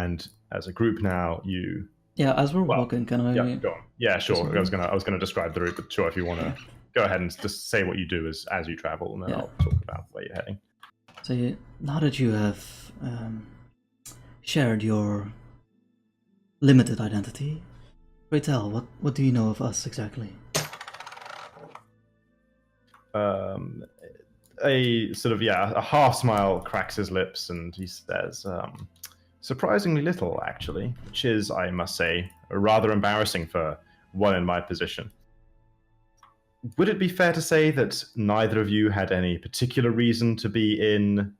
and as a group now, you. Yeah, as we're walking, can I? Yeah, go on. Yeah, sure. I was gonna describe the route, but sure, if you want to go ahead and just say what you do as you travel, and then I'll talk about where you're heading. So now that you have shared your limited identity, pray tell, what do you know of us exactly? A sort of a half smile cracks his lips, and he says, surprisingly little, actually, which is, I must say, rather embarrassing for one in my position. Would it be fair to say that neither of you had any particular reason to be in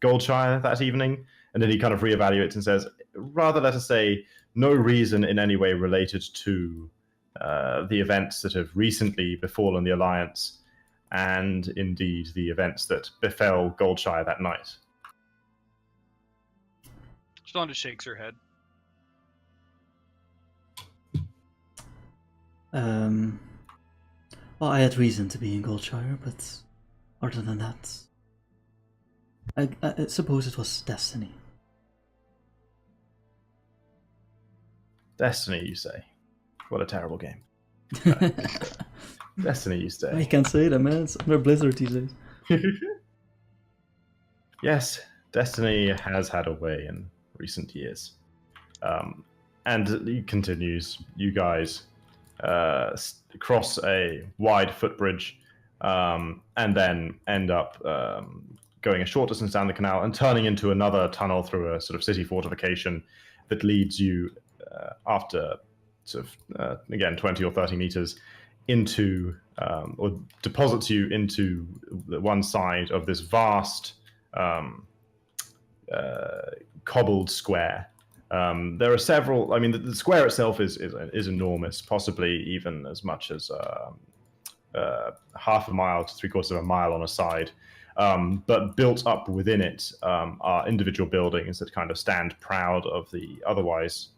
Goldshire that evening? And then he kind of reevaluates and says, rather, let us say, no reason in any way related to the events that have recently befallen the Alliance, and indeed the events that befell Goldshire that night. Shonda shakes her head. Well, I had reason to be in Goldshire, but other than that, I suppose it was destiny. Destiny, you say? What a terrible game. Destiny, you say? I can't say that, man. It's under Blizzard these days. Yes, Destiny has had a way in recent years. And he continues, you guys cross a wide footbridge and then end up going a short distance down the canal and turning into another tunnel through a sort of city fortification that leads you after sort of, again, 20 or 30 meters into, or deposits you into the one side of this vast cobbled square. There are several. I mean, the square itself is enormous, possibly even as much as half a mile to 3/4 of a mile on a side. But built up within it are individual buildings that kind of stand proud of the otherwise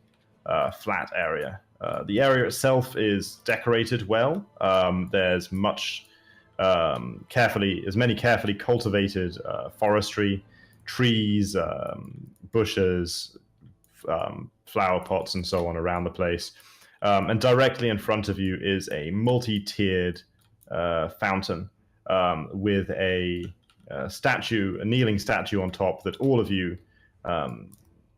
flat area. The area itself is decorated well. There's much many carefully cultivated forestry, trees, bushes, flower pots, and so on around the place. And directly in front of you is a multi-tiered fountain with a kneeling statue on top that all of you,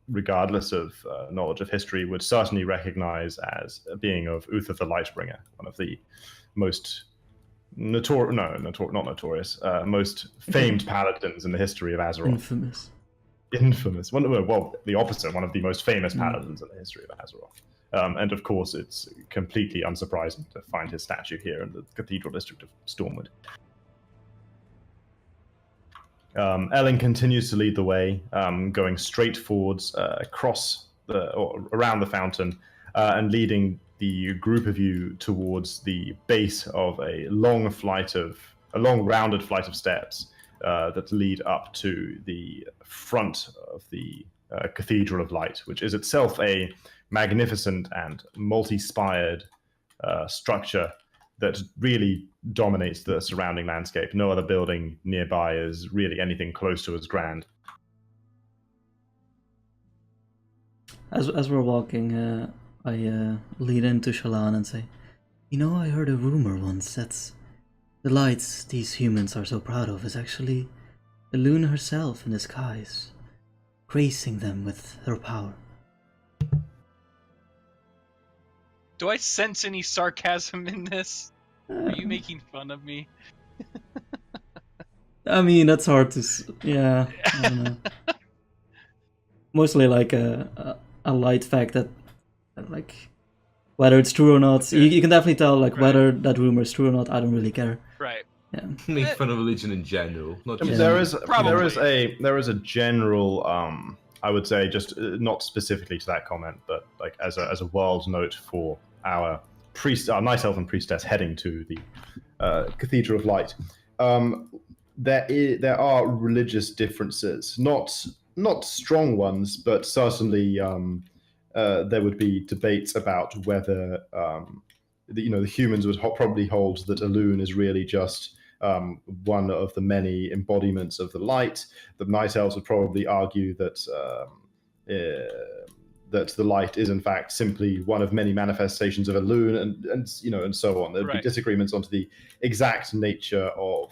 regardless of knowledge of history, would certainly recognize as being of Uther the Lightbringer, one of the most most famed paladins in the history of Azeroth. Infamous. Well, the opposite, one of the most famous paladins in the history of Azeroth. And of course, it's completely unsurprising to find his statue here in the Cathedral District of Stormwood. Ellen continues to lead the way, going straight forwards around the fountain, and leading the group of you towards the base of a long rounded flight of steps that lead up to the front of the Cathedral of Light, which is itself a magnificent and multi-spired structure that really dominates the surrounding landscape. No other building nearby is really anything close to as grand. As we're walking, I lead into Shallan and say, I heard a rumor once that the lights these humans are so proud of is actually the Lune herself in disguise, gracing them with her power. Do I sense any sarcasm in this? Are you making fun of me? I mean, that's hard to... Yeah, I don't know. Mostly like a light fact that, like, whether it's true or not, you can definitely tell, like, whether that rumor is true or not. I don't really care. Right. Yeah. Make fun of religion in general. Not just there is a general, I would say, just not specifically to that comment, but like as a world note for our Night Elf and priestess heading to the Cathedral of Light. There are religious differences, not strong ones, but certainly there would be debates about whether the humans would probably hold that Elune is really just one of the many embodiments of the light. The Night Elves would probably argue that that the light is in fact simply one of many manifestations of a loon, and so on. There'd be disagreements onto the exact nature of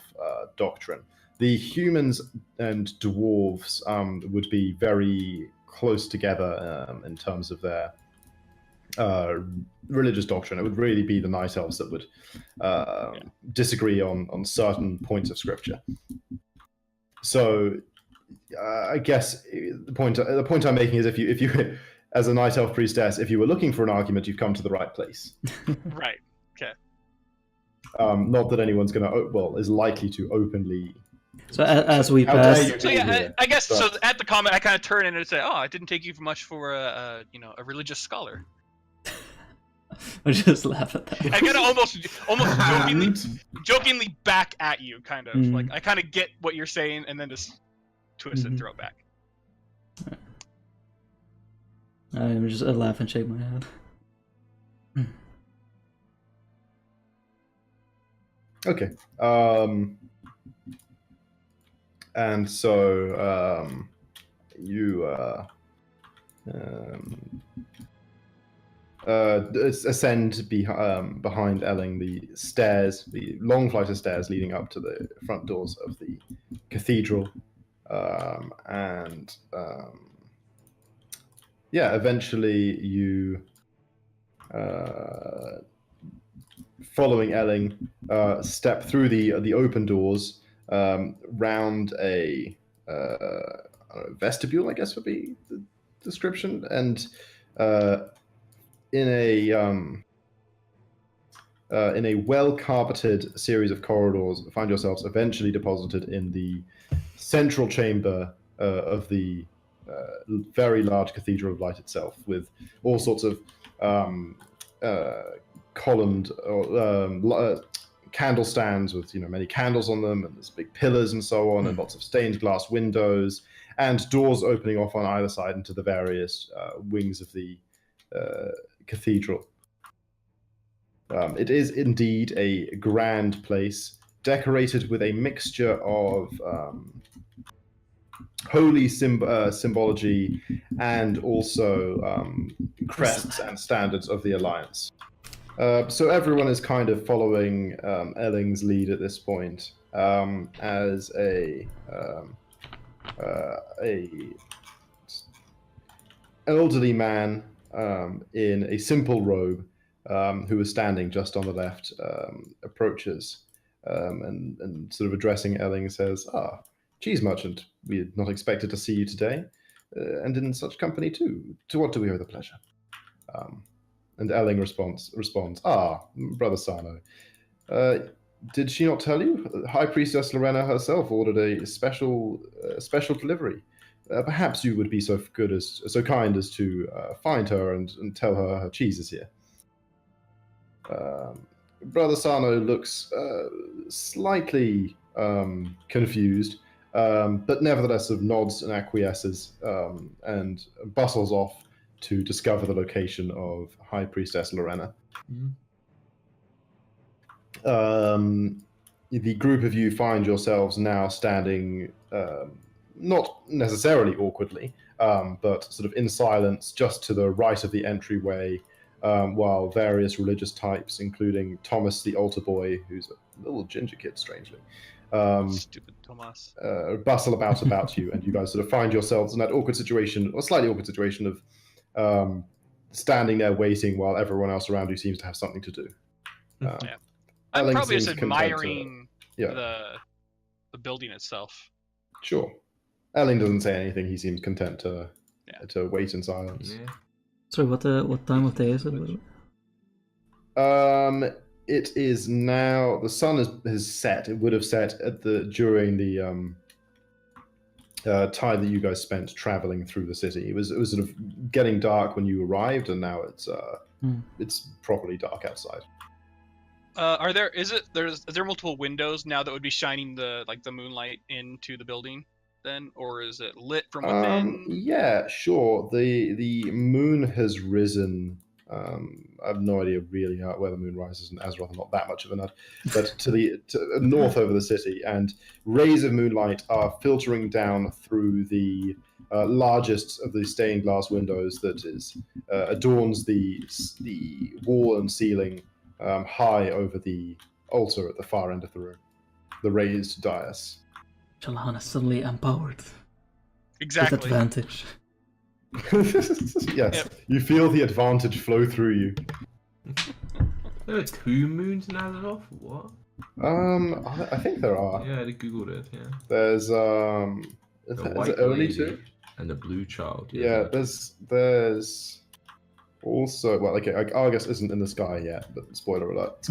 doctrine. The humans and dwarves would be very close together in terms of their religious doctrine. It would really be the night elves that would disagree on certain points of scripture. So I guess the point I'm making is if you as a night elf priestess, if you were looking for an argument, you've come to the right place. Right. Okay. Not that anyone's is likely to openly. So as we pass, so yeah, I guess so. At the comment, I kind of turn in and say, "Oh, I didn't take you for much for a religious scholar." I just laugh at that. I kind of almost jokingly back at you, kind of like I kind of get what you're saying, and then just twist and throw it back. I just laugh and shake my head. Okay. And so you ascend behind Elling the stairs, the long flight of stairs leading up to the front doors of the cathedral, eventually you, following Elling, step through the open doors, round a vestibule, I guess would be the description, and in a well-carpeted series of corridors, find yourselves eventually deposited in the central chamber of the very large Cathedral of Light itself, with all sorts of columned candle stands with many candles on them, and there's big pillars and so on, and lots of stained glass windows, and doors opening off on either side into the various wings of the cathedral. It is indeed a grand place, decorated with a mixture of holy symbology and also crests and standards of the Alliance. So everyone is kind of following Elling's lead at this point, as an elderly man in a simple robe, who is standing just on the left, approaches and sort of addressing Elling says, cheese merchant, we had not expected to see you today, and in such company too. To what do we owe the pleasure? And Elling responds, Brother Sano, did she not tell you? High Priestess Lorena herself ordered a special delivery. Perhaps you would be so kind as to find her and tell her cheese is here. Brother Sano looks slightly confused, but nevertheless sort of nods and acquiesces, and bustles off to discover the location of High Priestess Lorena. The group of you find yourselves now standing, not necessarily awkwardly, but sort of in silence, just to the right of the entryway, while various religious types, including Thomas the altar boy, who's a little ginger kid, strangely, Stupid Thomas, bustle about you, and you guys sort of find yourselves in that awkward situation, or slightly awkward situation of standing there waiting while everyone else around you seems to have something to do. I'm probably just admiring the building itself. Sure. Elling doesn't say anything. He seems content to wait in silence. Yeah. Sorry, what time of day is it? It is now. The sun has set. It would have set during the time that you guys spent traveling through the city. It was sort of getting dark when you arrived, and now it's properly dark outside. Are there multiple windows now that would be shining the moonlight into the building then, or is it lit from within? Yeah, sure. The moon has risen. I have no idea really where the moon rises in Azeroth. I'm not that much of a nut, but to north over the city, and rays of moonlight are filtering down through the largest of the stained glass windows that is adorns the wall and ceiling high over the altar at the far end of the room, the raised dais. Shalana suddenly empowered Exactly. with advantage. Yes, Yep. you feel the advantage flow through you. There are 2 moons in Azeroth? What? I think there are. Yeah, I googled it, yeah. There's is The it White only Lady 2? and the Blue Child. Yeah, there's also, well, okay, Argus isn't in the sky yet, but spoiler alert.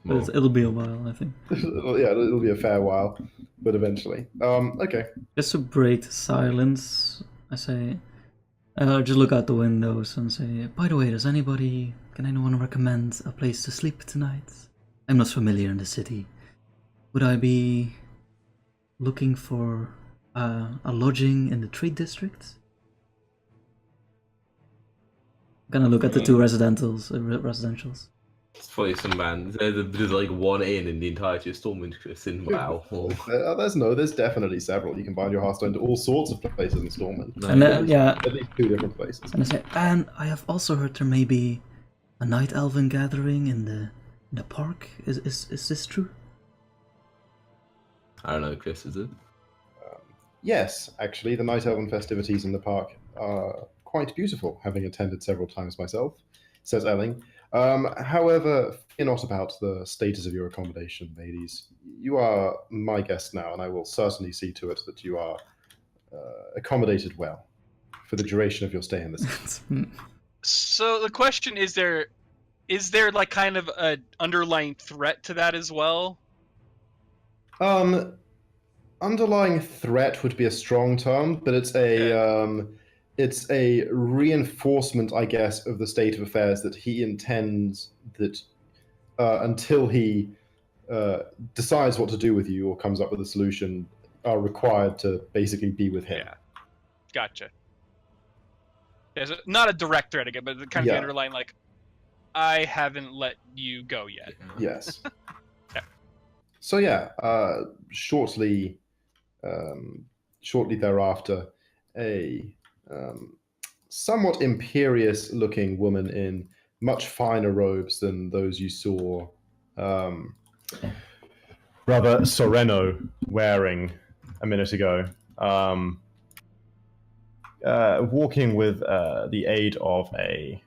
But it'll be a while, I think. It'll be a fair while, but eventually. Okay. Just to break the silence, I say, just look out the windows and say, by the way, can anyone recommend a place to sleep tonight? I'm not familiar in the city. Would I be looking for a lodging in the trade district? Gonna look at the 2 residentials. It's funny, some man. There's like 1 inn in the entirety of Stormwind, Kristen. Wow. There's definitely several. You can bind your Hearthstone to all sorts of places in Stormwind. And yeah, At least 2 different places. and I say, and I have also heard there may be a night elven gathering in the park. Is this true? I don't know, Chris, is it? Yes, actually, the Night Elven festivities in the park are quite beautiful, having attended several times myself, says Elling. However, fear not about the status of your accommodation, ladies. You are my guest now, and I will certainly see to it that you are accommodated well for the duration of your stay in the city. So the question is there like kind of an underlying threat to that as well? Underlying threat would be a strong term, but it's a reinforcement, I guess, of the state of affairs that he intends that until he decides what to do with you or comes up with a solution, are required to basically be with him. Yeah. Gotcha. Yeah, so not a direct threat again, but kind of the underlying, like, I haven't let you go yet. Yes. Yeah. So yeah, shortly thereafter, a somewhat imperious-looking woman in much finer robes than those you saw Brother Soreno wearing a minute ago, walking with the aid of a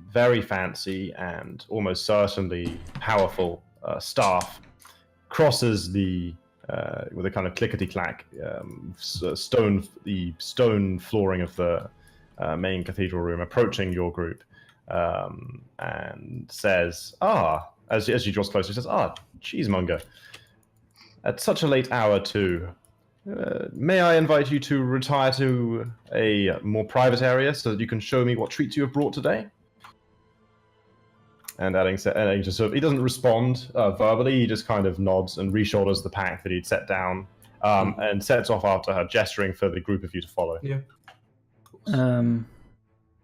very fancy and almost certainly powerful staff, crosses the with a kind of clickety-clack stone flooring of the main cathedral room, approaching your group, and says, as she draws closer, she says, cheesemonger, at such a late hour too. May I invite you to retire to a more private area so that you can show me what treats you have brought today? And Elling just sort of, he doesn't respond verbally, he just kind of nods and reshoulders the pack that he'd set down, and sets off after her, gesturing for the group of you to follow. Yeah.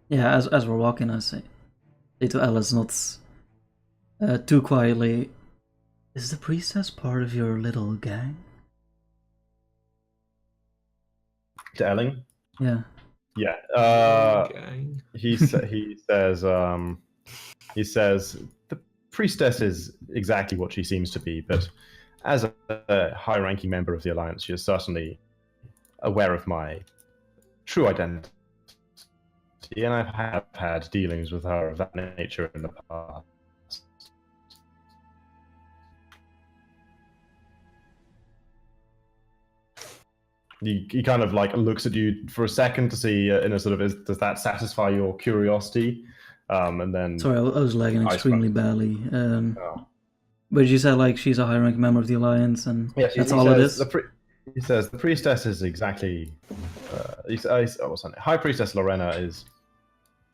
Yeah, as we're walking, I say to Alice, not too quietly, is the priestess part of your little gang? To Elling? Yeah. Yeah. Gang. He says the priestess is exactly what she seems to be, but as a high-ranking member of the Alliance, she is certainly aware of my true identity, and I have had dealings with her of that nature in the past. He kind of like looks at you for a second to see in a sort of, does that satisfy your curiosity? And then... Sorry, I was lagging extremely badly. But you said like she's a high-ranking member of the Alliance, and that's all it is? He says the priestess is exactly... what's her name? High Priestess Lorena is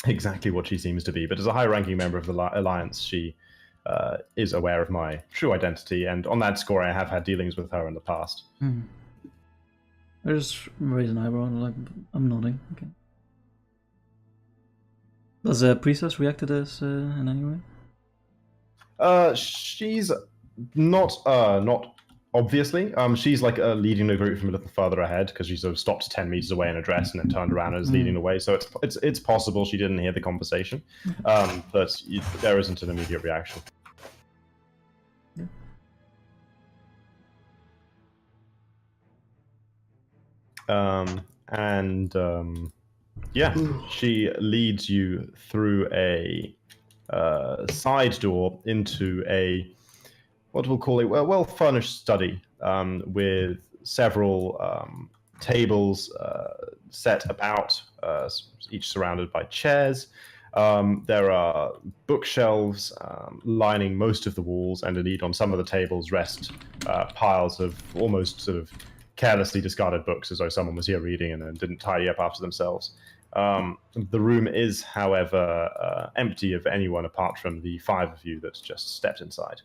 exactly what she seems to be, but as a high-ranking member of the Alliance, she is aware of my true identity, and on that score I have had dealings with her in the past. I just raise an eyebrow and like, I'm nodding. Okay. Does the priestess react to this in any way? She's not obviously. She's like leading the group from a little further ahead because she sort of stopped 10 meters away in a dress and then turned around and is leading the way. So it's possible she didn't hear the conversation, but there isn't an immediate reaction. She leads you through a side door into a what we'll call a well-furnished study with several tables set about, each surrounded by chairs. There are bookshelves lining most of the walls, and indeed on some of the tables rest piles of almost sort of carelessly discarded books, as though someone was here reading and then didn't tidy up after themselves. The room is, however, empty of anyone apart from the 5 of you that just stepped inside.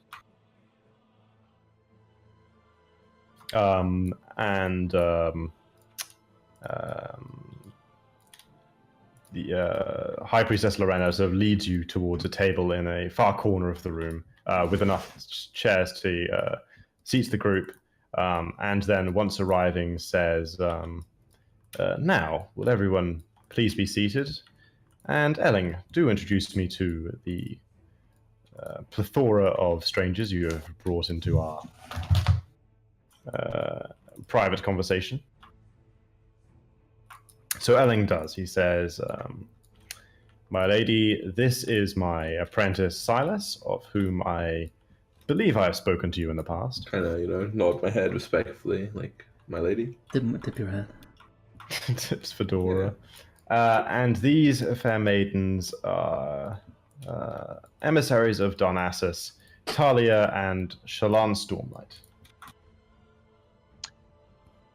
The High Priestess Lorena sort of leads you towards a table in a far corner of the room with enough chairs to seat the group, and then once arriving says, now, will everyone please be seated? And Elling, do introduce me to the plethora of strangers you have brought into our private conversation. So Elling does. He says, my lady, this is my apprentice Silas, of whom I believe I have spoken to you in the past. Kind of, nod my head respectfully, like, my lady. Dip your head. Tips fedora. Yeah. And these fair maidens are emissaries of Darnassus, Talia and Shallan Stormlight.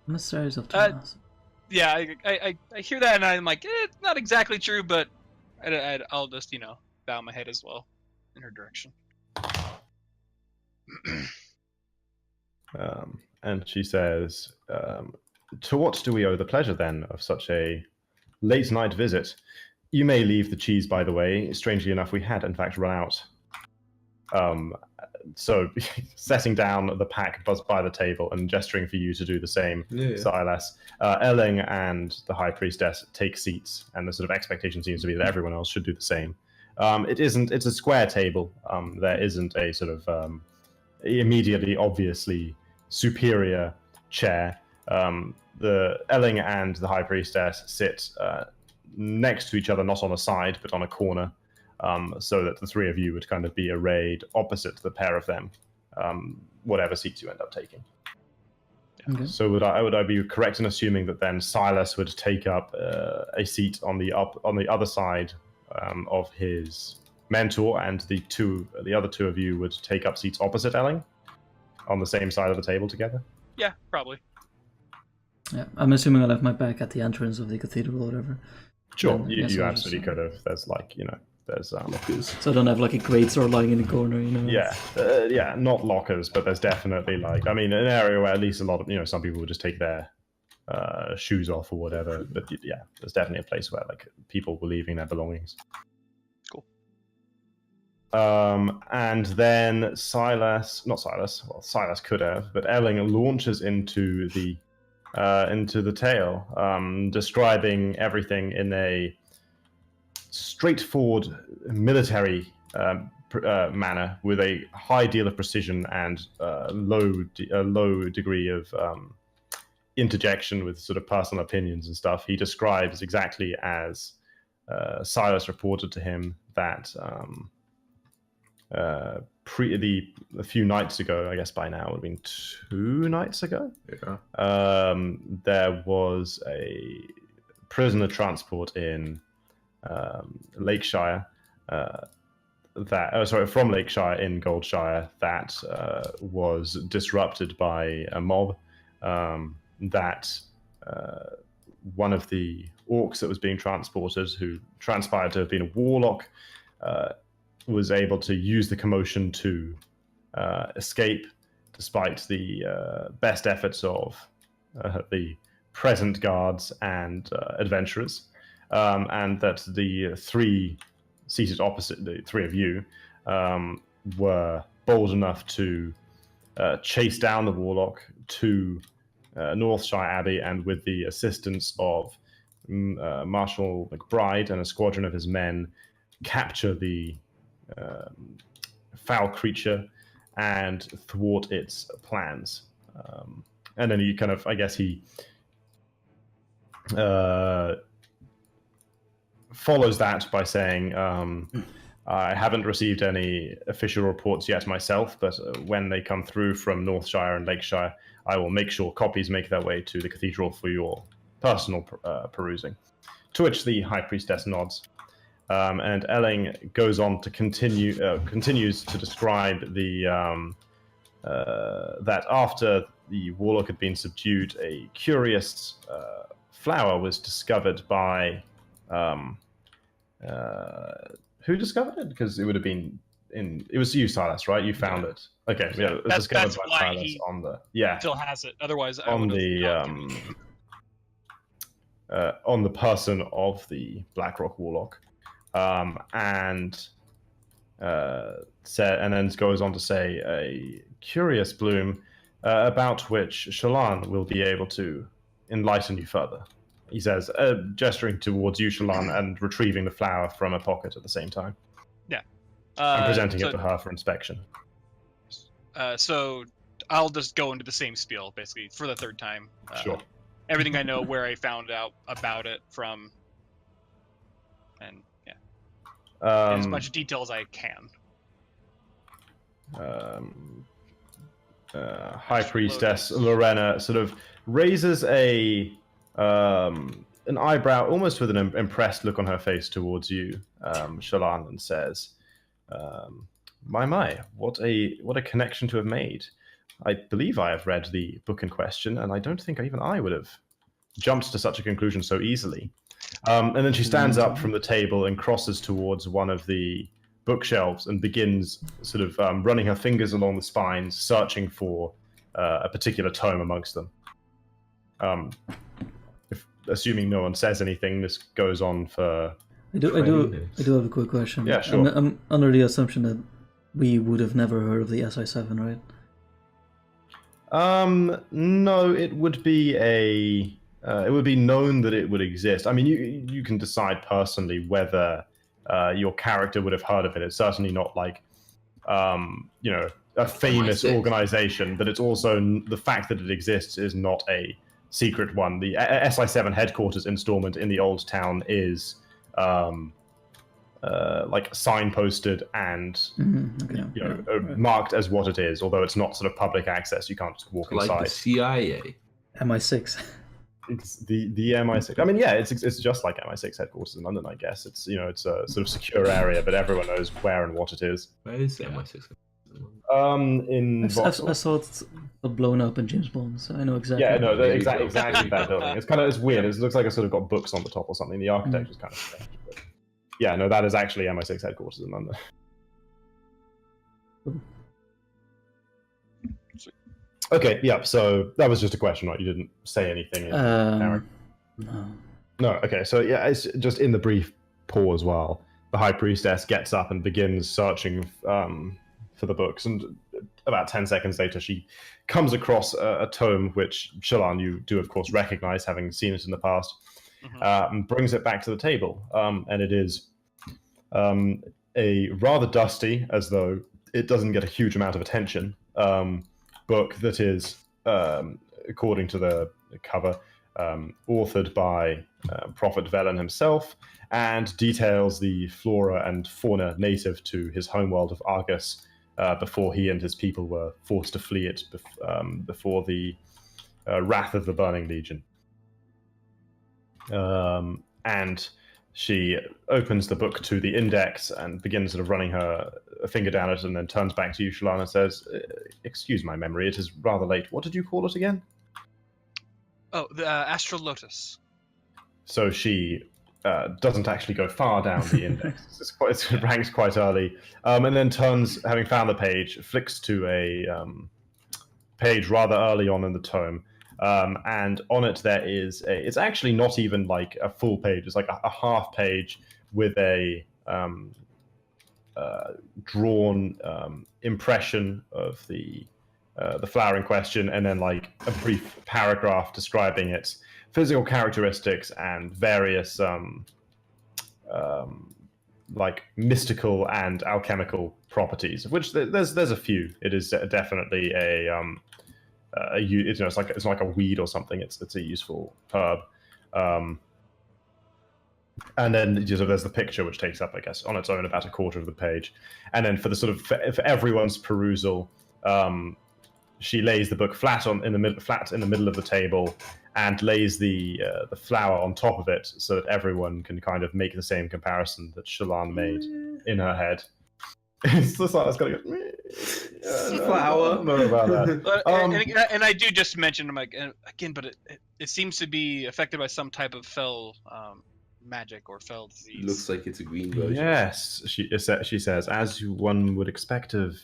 Emissaries of Darnassus. Yeah, I hear that and I'm like, it's not exactly true, but I'll just, bow my head as well in her direction. And she says, to what do we owe the pleasure, then, of such a late-night visit? You may leave the cheese, by the way. Strangely enough, we had, in fact, run out. So, setting down the pack by the table and gesturing for you to do the same, Silas. Elling and the High Priestess take seats, and the sort of expectation seems to be that everyone else should do the same. It's a square table. There isn't a sort of immediately, obviously superior chair. The Elling and the High Priestess sit next to each other, not on a side, but on a corner, so that the 3 of you would kind of be arrayed opposite the pair of them, whatever seats you end up taking. Okay. So would I be correct in assuming that then Silas would take up a seat on the other side of his mentor, and the other 2 of you would take up seats opposite Elling on the same side of the table together? Yeah, probably. Yeah, I'm assuming I left my back at the entrance of the cathedral or whatever. Sure, you absolutely could have. There's there's lockers. So I don't have like a great sword lying in the corner, Yeah, not lockers, but there's definitely an area where at least a lot of some people would just take their shoes off or whatever. But yeah, there's definitely a place where people were leaving their belongings. Cool. And then Silas could have, but Elling launches into the tale, describing everything in a straightforward military manner with a high deal of precision and a low degree of interjection with sort of personal opinions and stuff. He describes exactly as Silas reported to him that a few nights ago, I guess by now it would have been 2 nights ago, there was a prisoner transport in Lakeshire, from Lakeshire in Goldshire, that was disrupted by a mob. That one of the orcs that was being transported, who transpired to have been a warlock, was able to use the commotion to escape, despite the best efforts of the present guards and adventurers, and that the 3 seated opposite the 3 of you were bold enough to chase down the warlock to Northshire Abbey, and with the assistance of Marshal McBride and a squadron of his men, capture the foul creature and thwart its plans. And then he kind of, I guess he follows that by saying, I haven't received any official reports yet myself, but when they come through from Northshire and Lakeshire, I will make sure copies make their way to the cathedral for your personal perusing. To which the High Priestess nods. And Elling goes on to continues to describe the that after the warlock had been subdued, a curious flower was discovered by who discovered it? Because it would have been it was you, Silas, right? You found it. Okay, yeah, it was discovered That's by why Silas he on the still has it. Otherwise, I on would the on the person of the Blackrock warlock, and then goes on to say a curious bloom about which Shallan will be able to enlighten you further. He says, gesturing towards you, Shallan, and retrieving the flower from a pocket at the same time. Yeah. And presenting it to her for inspection. So I'll just go into the same spiel, basically, for the third time. Sure. Everything I know, where I found out about it from, and yeah, in as much detail as I can. High Priestess Lorena sort of raises an eyebrow, almost with an impressed look on her face towards you, Shallan, and says, My, what a connection to have made. I believe I have read the book in question, and I don't think even I would have jumped to such a conclusion so easily. And then she stands up from the table and crosses towards one of the bookshelves and begins sort of running her fingers along the spines, searching for a particular tome amongst them. Assuming no one says anything, this goes on for... I do have a quick question. Yeah, sure. I'm under the assumption that we would have never heard of the SI7, right? No, it would be it would be known that it would exist. I mean, you can decide personally whether your character would have heard of it. It's certainly not like, a famous organization, but it's also the fact that it exists is not a secret one. The SI7 headquarters installment in the Old Town is like signposted and marked as what it is, although it's not sort of public access. You can't just walk inside. Like the CIA. MI6. It's the MI6. I mean, yeah, it's just like MI6 headquarters in London, I guess. It's it's a sort of secure area, but everyone knows where and what it is. Where is MI6? In I saw it blown up in James Bond, so I know exactly. Yeah, no, exactly that building. It's weird. It looks like it's sort of got books on the top or something. The architecture is kind of strange. But yeah, no, that is actually MI6 headquarters in London. Okay, yeah, so that was just a question, right? You didn't say anything. No. No, okay, so yeah, it's just in the brief pause while the High Priestess gets up and begins searching for the books, and about 10 seconds later she comes across a tome which, Shallan, you do of course recognize, having seen it in the past, and brings it back to the table, and it is a rather dusty, as though it doesn't get a huge amount of attention, book that is, according to the cover, authored by Prophet Velen himself, and details the flora and fauna native to his homeworld of Argus before he and his people were forced to flee it before the wrath of the Burning Legion. And she opens the book to the index and begins sort of running her finger down it, and then turns back to you, Shallan, and says, excuse my memory, it is rather late. What did you call it again? Oh, the Astral Lotus. So she doesn't actually go far down the index. It ranks quite early. And then turns, having found the page, flicks to a page rather early on in the tome. And on it there is it's actually not even like a full page. It's like a half page with a drawn impression of the the flower in question, and then like a brief paragraph describing its physical characteristics and various like mystical and alchemical properties, of which there's a few. It is definitely it's like a weed or something. It's a useful herb. And then there's the picture, which takes up, I guess, on its own about a quarter of the page. And then for the sort of for everyone's perusal, she lays the book flat in the middle of the table, and lays the flower on top of it, so that everyone can kind of make the same comparison that Shallan made in her head. It's just like, it's gonna go, Flower. I don't know about that. But, and I do just mention, I'm like, again, but it seems to be affected by some type of fell magic or fell disease. Looks like it's a green version. Yes, she says, as one would expect of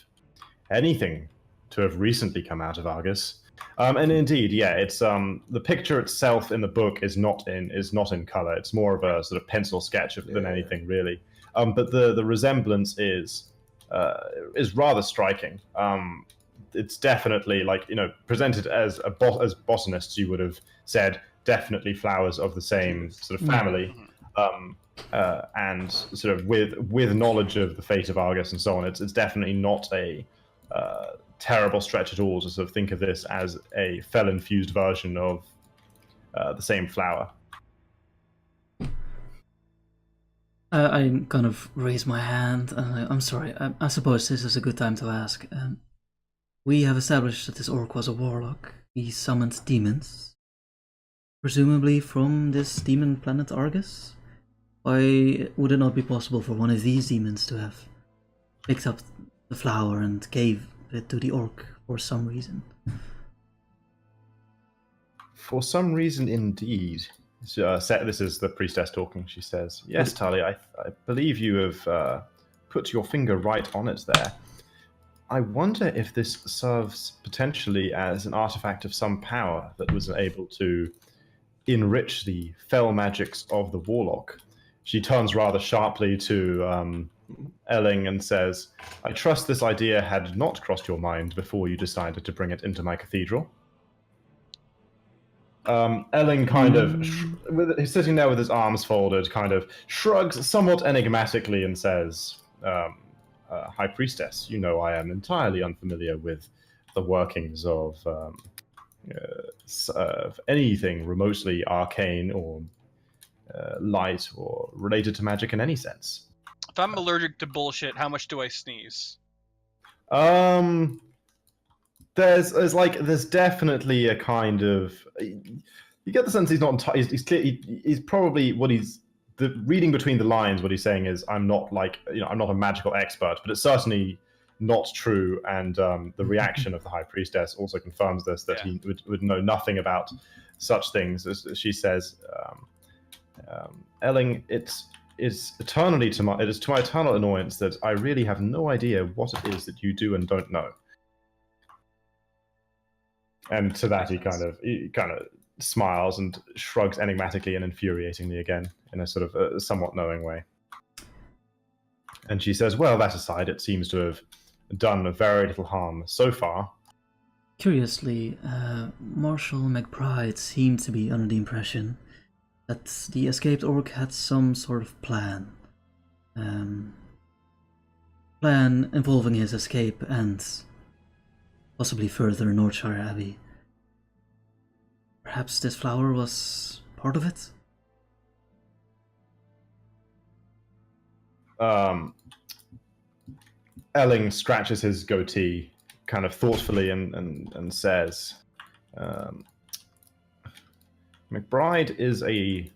anything to have recently come out of Argus. And indeed, yeah, it's the picture itself in the book is not in color. It's more of a sort of pencil sketch than anything really. But the resemblance is rather striking. It's definitely, like, presented as as botanists, you would have said definitely flowers of the same sort of family. And sort of with knowledge of the fate of Argus and so on, it's definitely not a terrible stretch at all to sort of think of this as a fell-infused version of the same flower. I kind of raise my hand. I'm sorry. I suppose this is a good time to ask. We have established that this orc was a warlock. He summoned demons, presumably from this demon planet Argus. Why would it not be possible for one of these demons to have picked up the flower and gave it to the orc for some reason? For some reason, indeed. This is the priestess talking. She says, "Yes, Tali, I believe you have put your finger right on it there. I wonder if this serves potentially as an artifact of some power that was able to enrich the fell magics of the warlock." She turns rather sharply to Elling and says, "I trust this idea had not crossed your mind before you decided to bring it into my cathedral." Elling kind of, he's sitting there with his arms folded, kind of shrugs somewhat enigmatically and says, "High Priestess, you know I am entirely unfamiliar with the workings of anything remotely arcane or light or related to magic in any sense. If I'm allergic to bullshit, how much do I sneeze? There's definitely a kind of, you get the sense he's not he's probably reading between the lines. What he's saying is, I'm not a magical expert, but it's certainly not true. And the reaction of the High Priestess also confirms this, that he would know nothing about such things. As she says, Elling, it is to my eternal annoyance that I really have no idea what it is that you do and don't know. And to that, he kind of smiles and shrugs enigmatically and infuriatingly again, in a sort of somewhat knowing way. And she says, "Well, that aside, it seems to have done very little harm so far." Curiously, Marshal McBride seemed to be under the impression that the escaped orc had some sort of plan. Plan involving his escape and possibly further Northshire Abbey. Perhaps this flower was part of it? Elling scratches his goatee kind of thoughtfully and says, "McBride is a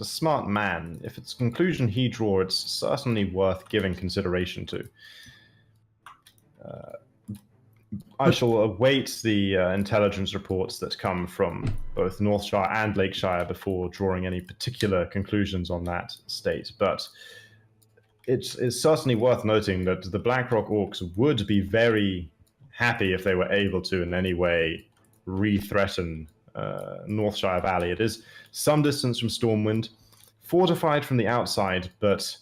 smart man. If it's a conclusion he draws, it's certainly worth giving consideration to. I shall await the intelligence reports that come from both Northshire and Lakeshire before drawing any particular conclusions on that state. But it's certainly worth noting that the Blackrock Orcs would be very happy if they were able to in any way re-threaten Northshire Valley. It is some distance from Stormwind, fortified from the outside, but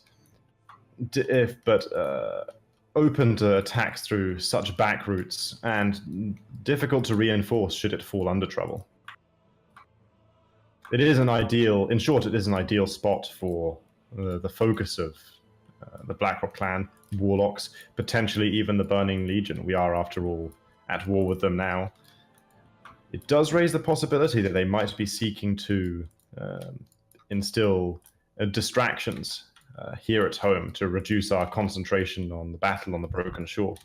open to attacks through such back routes and difficult to reinforce should it fall under trouble. It is an ideal, in short, it is an ideal spot for the focus of the Blackrock clan, warlocks, potentially even the Burning Legion. We are, after all, at war with them now. It does raise the possibility that they might be seeking to instill distractions here at home to reduce our concentration on the battle on the Broken Shore.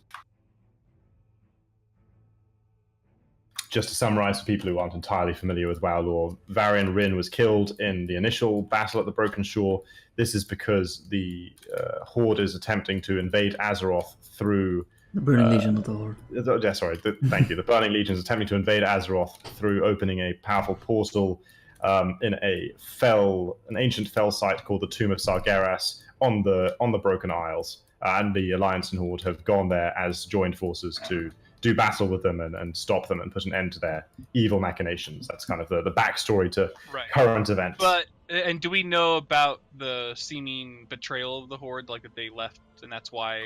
Just to summarize for people who aren't entirely familiar with WoW lore, Varian Rin was killed in the initial battle at the Broken Shore. This is because the Horde is attempting to invade Azeroth through... The Burning Legion of the Horde. Yeah, sorry, thank you. The Burning Legion is attempting to invade Azeroth through opening a powerful portal in an ancient fell site called the Tomb of Sargeras on the Broken Isles. And the Alliance and Horde have gone there as joined forces to do battle with them and stop them and put an end to their evil machinations. That's kind of the backstory to current events. And do we know about the seeming betrayal of the Horde, like that they left and that's why?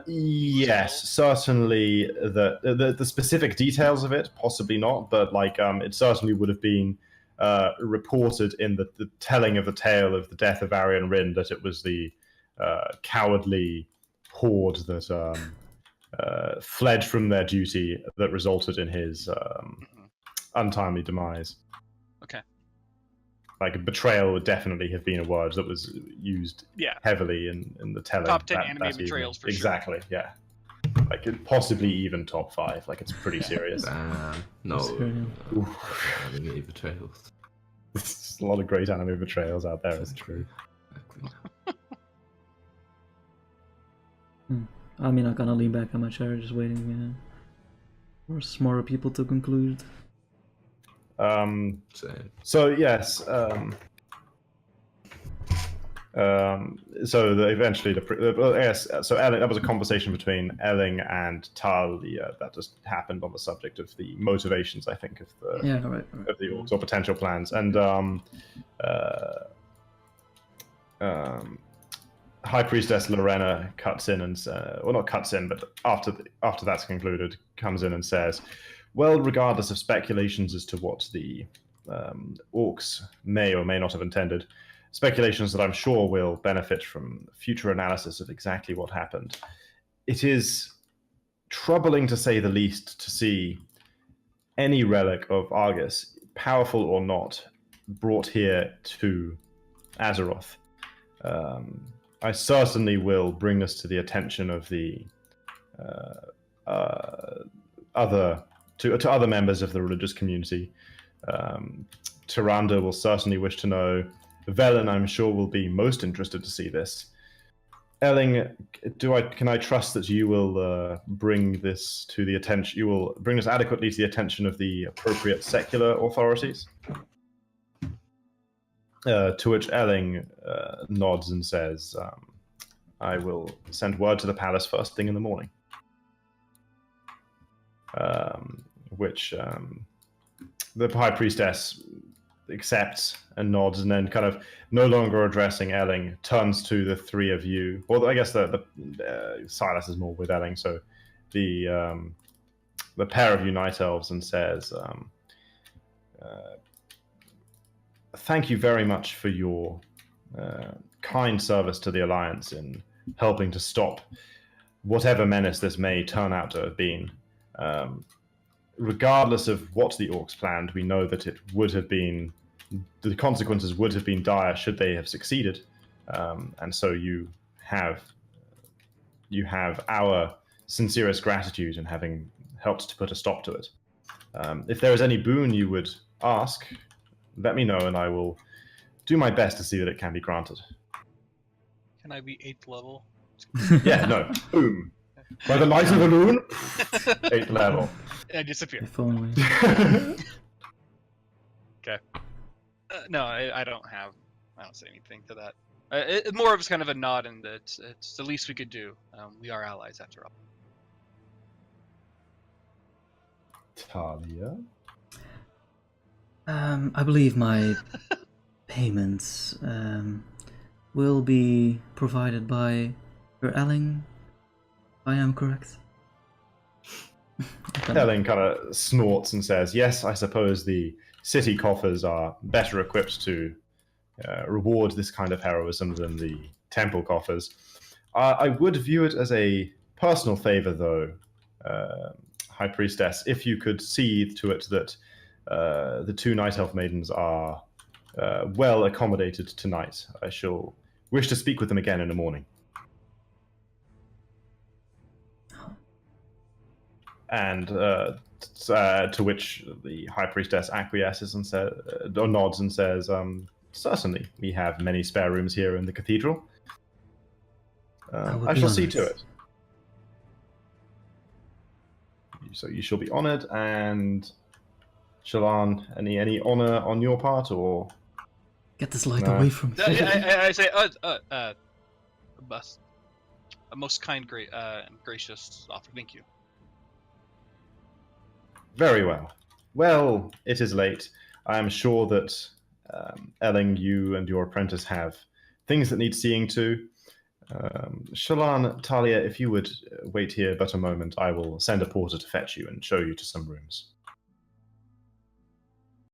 Yes, certainly. The specific details of it, possibly not, but like it certainly would have been reported in the telling of the tale of the death of Arian Rin that it was the cowardly Horde that fled from their duty that resulted in his untimely demise. Okay. Like betrayal would definitely have been a word that was used heavily in the telling. Top 10 anime betrayals for exactly, sure. Yeah. Like possibly even top 5. Like it's pretty serious. No. Anime betrayals. There's a lot of great anime betrayals out there. It's true. I mean, I'm gonna lean back on my chair, just waiting for smarter people to conclude. So yes. Eventually, so Elling, that was a conversation between Elling and Talia that just happened on the subject of the motivations, I think, of the of the orcs or potential plans, and High Priestess Lorena cuts in and well, not cuts in, but after that's concluded, comes in and says, "Well, regardless of speculations as to what the orcs may or may not have intended, speculations that I'm sure will benefit from future analysis of exactly what happened. It is troubling, to say the least, to see any relic of Argus, powerful or not, brought here to Azeroth. I certainly will bring this to the attention of the other members of the religious community. Tyrande will certainly wish to know. Velen, I'm sure, will be most interested to see this. Elling, can I trust that you will bring this to the attention? You will bring this adequately to the attention of the appropriate secular authorities?" To which Elling nods and says, "I will send word to the palace first thing in the morning." Which the High Priestess accepts and nods, and then kind of no longer addressing Elling, turns to the three of you. Well, I guess the Silas is more with Elling, so the pair of you Night Elves, and says, "Thank you very much for your kind service to the Alliance in helping to stop whatever menace this may turn out to have been. Regardless of what the orcs planned, we know that it would have been, the consequences would have been dire should they have succeeded, and so you have our sincerest gratitude in having helped to put a stop to it. If there is any boon you would ask, let me know, and I will do my best to see that it can be granted." Can I be 8th level? Yeah, no. Boom. By the light of the moon, 8th level. I disappear. If only. Okay. No, I don't say anything to that. It more of kind of a nod, and it's the least we could do. We are allies after all. Talia? I believe my payments will be provided by your Elling. I am correct. Elling kind of snorts and says, "Yes, I suppose the city coffers are better equipped to reward this kind of heroism than the temple coffers. I would view it as a personal favor, though, High Priestess, if you could see to it that the two Night Elf maidens are well accommodated tonight. I shall wish to speak with them again in the morning." And to which the High Priestess acquiesces and says, or nods and says, "Certainly, we have many spare rooms here in the cathedral. I shall see to it." So you shall be honoured, and Shallan, any honour on your part, or Get this light away from me. I say, a most kind, and gracious offer. Thank you. very well. Well, it is late. I am sure that Elling, you and your apprentice have things that need seeing to. Shallan, Talia, if you would wait here but a moment, I will send a porter to fetch you and show you to some rooms.